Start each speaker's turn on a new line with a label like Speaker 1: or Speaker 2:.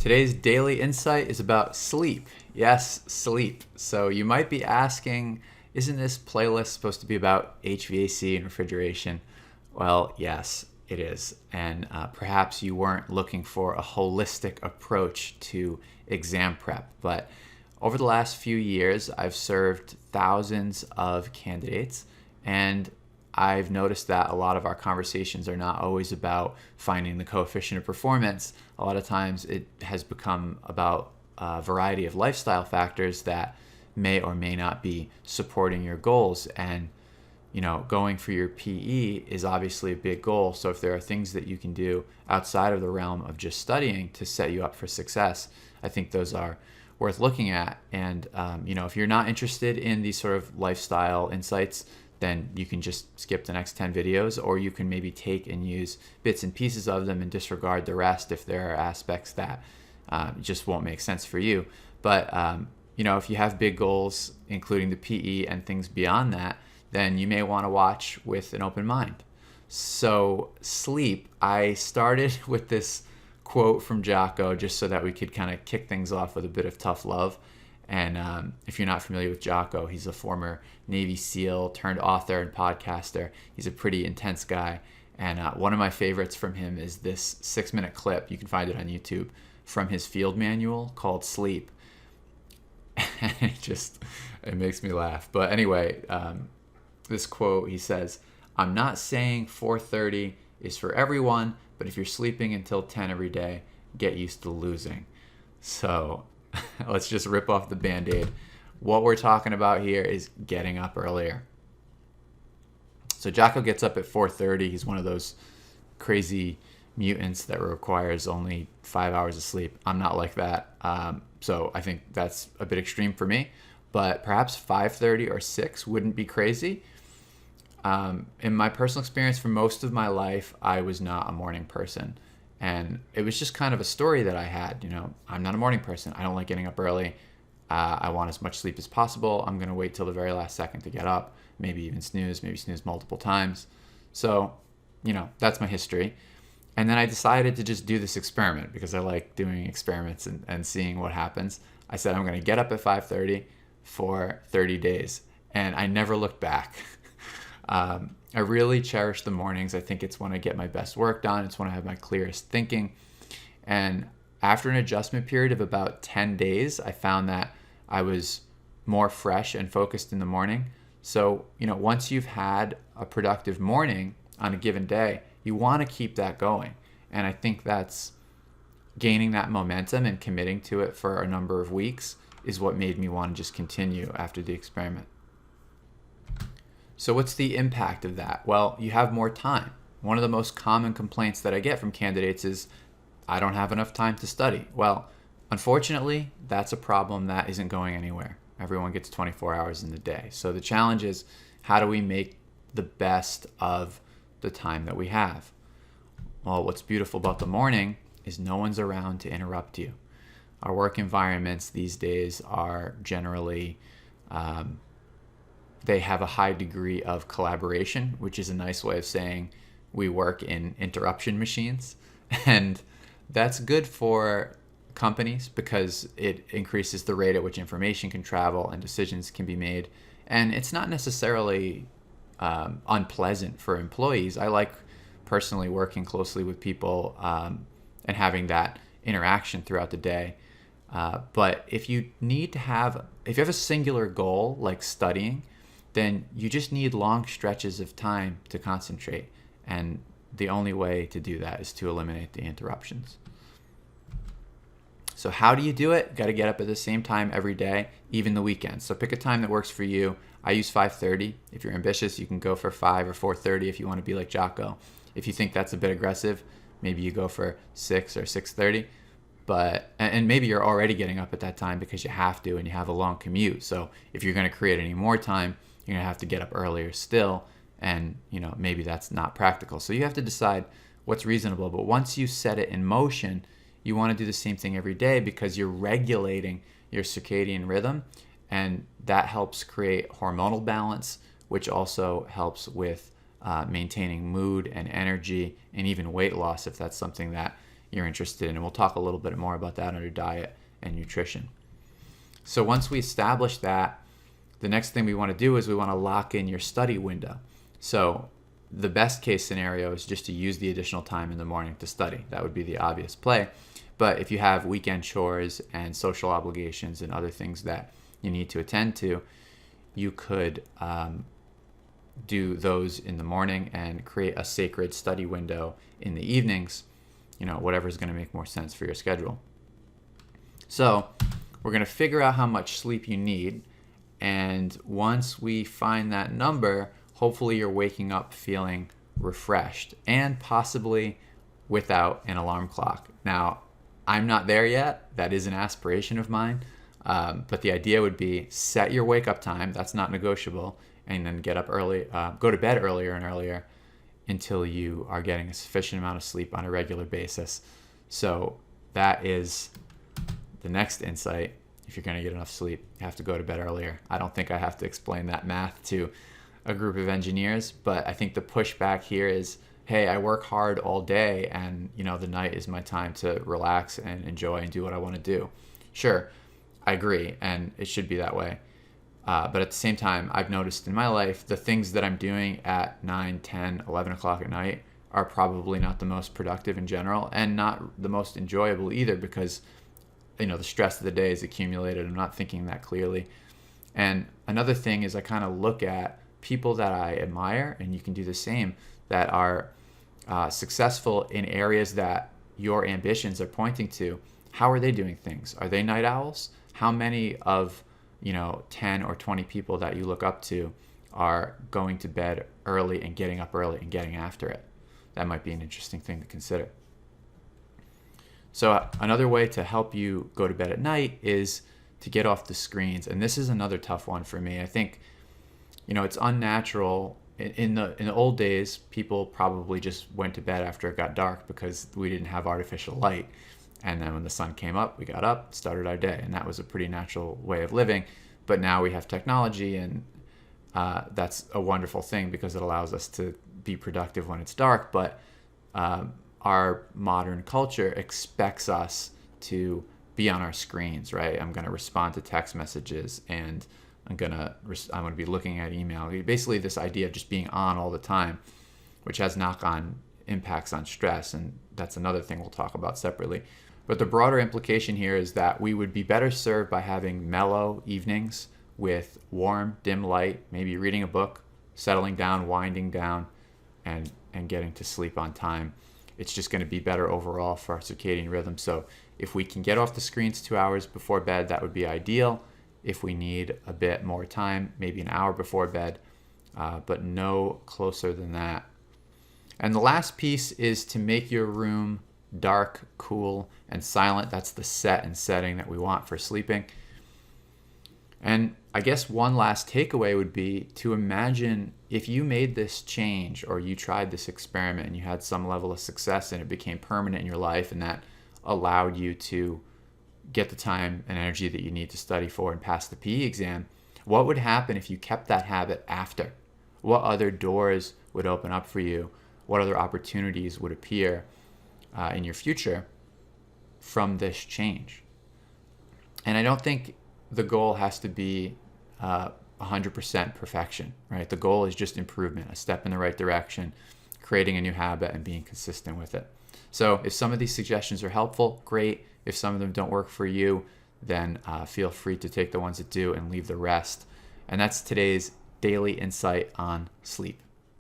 Speaker 1: Today's daily insight is about sleep. Yes, sleep. So you might be asking, isn't this playlist supposed to be about HVAC and refrigeration? Well, yes, it is. And perhaps you weren't looking for a holistic approach to exam prep. But over the last few years, I've served thousands of candidates, and I've noticed that a lot of our conversations are not always about finding the coefficient of performance. A lot of times it has become about a variety of lifestyle factors that may or may not be supporting your goals. And, going for your PE is obviously a big goal. So if there are things that you can do outside of the realm of just studying to set you up for success, I think those are worth looking at. And, if you're not interested in these sort of lifestyle insights, then you can just skip the next 10 videos, or you can maybe take and use bits and pieces of them and disregard the rest if there are aspects that just won't make sense for you. But, if you have big goals, including the PE and things beyond that, then you may want to watch with an open mind. So sleep, I started with this quote from Jocko just so that we could kind of kick things off with a bit of tough love. And if you're not familiar with Jocko, he's a former Navy SEAL turned author and podcaster. He's a pretty intense guy. And one of my favorites from him is this 6-minute clip. You can find it on YouTube from his field manual called Sleep. And it makes me laugh. But anyway, this quote, he says, "I'm not saying 4:30 is for everyone, but if you're sleeping until 10 every day, get used to losing." So let's just rip off the Band-Aid. What we're talking about here is getting up earlier. So Jocko gets up at 4:30. He's one of those crazy mutants that requires only 5 hours of sleep. I'm not like that. So I think that's a bit extreme for me. But perhaps 5:30 or 6 wouldn't be crazy. In my personal experience, for most of my life, I was not a morning person. And it was just kind of a story that I had. I'm not a morning person. I don't like getting up early. I want as much sleep as possible. I'm going to wait till the very last second to get up, maybe even snooze multiple times. So, that's my history. And then I decided to just do this experiment because I like doing experiments and seeing what happens. I said, I'm going to get up at 5:30 for 30 days. And I never looked back. I really cherish the mornings. I think it's when I get my best work done. It's when I have my clearest thinking. And after an adjustment period of about 10 days, I found that I was more fresh and focused in the morning. So, once you've had a productive morning on a given day, you want to keep that going. And I think that's gaining that momentum and committing to it for a number of weeks is what made me want to just continue after the experiment. So what's the impact of that? Well, you have more time. One of the most common complaints that I get from candidates is, I don't have enough time to study. Well, unfortunately, that's a problem that isn't going anywhere. Everyone gets 24 hours in the day. So the challenge is, how do we make the best of the time that we have? Well, what's beautiful about the morning is no one's around to interrupt you. Our work environments these days are generally they have a high degree of collaboration, which is a nice way of saying we work in interruption machines. And that's good for companies because it increases the rate at which information can travel and decisions can be made. And it's not necessarily unpleasant for employees. I like personally working closely with people and having that interaction throughout the day. But if you have a singular goal like studying, then you just need long stretches of time to concentrate. And the only way to do that is to eliminate the interruptions. So how do you do it? Got to get up at the same time every day, even the weekends. So pick a time that works for you. I use 5:30. If you're ambitious, you can go for 5 or 4:30 if you want to be like Jocko. If you think that's a bit aggressive, maybe you go for 6 or 6:30. And maybe you're already getting up at that time because you have to and you have a long commute. So if you're going to create any more time, you're going to have to get up earlier still. And, maybe that's not practical. So you have to decide what's reasonable. But once you set it in motion, you want to do the same thing every day because you're regulating your circadian rhythm. And that helps create hormonal balance, which also helps with maintaining mood and energy and even weight loss if that's something that you're interested in. And we'll talk a little bit more about that under diet and nutrition. So once we establish that, the next thing we want to do is we want to lock in your study window. So the best case scenario is just to use the additional time in the morning to study. That would be the obvious play. But if you have weekend chores and social obligations and other things that you need to attend to, you could do those in the morning and create a sacred study window in the evenings, whatever is going to make more sense for your schedule. So we're going to figure out how much sleep you need. And once we find that number, hopefully you're waking up feeling refreshed and possibly without an alarm clock. Now, I'm not there yet. That is an aspiration of mine. But the idea would be set your wake up time. That's not negotiable. And then get up early, go to bed earlier and earlier until you are getting a sufficient amount of sleep on a regular basis. So that is the next insight. If you're going to get enough sleep, you have to go to bed earlier. I don't think I have to explain that math to a group of engineers, but I think the pushback here is, hey, I work hard all day and the night is my time to relax and enjoy and do what I want to do. Sure, I agree, and it should be that way. But at the same time, I've noticed in my life, the things that I'm doing at 9, 10, 11 o'clock at night are probably not the most productive in general and not the most enjoyable either, because the stress of the day is accumulated. I'm not thinking that clearly. And another thing is I kind of look at people that I admire, and you can do the same, that are successful in areas that your ambitions are pointing to. How are they doing things? Are they night owls? How many of 10 or 20 people that you look up to are going to bed early and getting up early and getting after it? That might be an interesting thing to consider. So another way to help you go to bed at night is to get off the screens. And this is another tough one for me. I think, it's unnatural. In the old days, people probably just went to bed after it got dark because we didn't have artificial light. And then when the sun came up, we got up, started our day. And that was a pretty natural way of living. But now we have technology, and that's a wonderful thing because it allows us to be productive when it's dark. But our modern culture expects us to be on our screens, right? I'm going to respond to text messages, and I'm going to be looking at email. Basically, this idea of just being on all the time, which has knock-on impacts on stress, and that's another thing we'll talk about separately. But the broader implication here is that we would be better served by having mellow evenings with warm, dim light, maybe reading a book, settling down, winding down, and getting to sleep on time. It's just going to be better overall for our circadian rhythm. So if we can get off the screens 2 hours before bed, that would be ideal. If we need a bit more time, maybe an hour before bed, but no closer than that. And the last piece is to make your room dark, cool, and silent. That's the set and setting that we want for sleeping. And I guess one last takeaway would be to imagine if you made this change or you tried this experiment and you had some level of success and it became permanent in your life, and that allowed you to get the time and energy that you need to study for and pass the PE exam. What would happen if you kept that habit after? What other doors would open up for you? What other opportunities would appear in your future from this change? And I don't think the goal has to be 100% perfection, right? The goal is just improvement, a step in the right direction, creating a new habit and being consistent with it. So if some of these suggestions are helpful, great. If some of them don't work for you, then feel free to take the ones that do and leave the rest. And that's today's daily insight on sleep.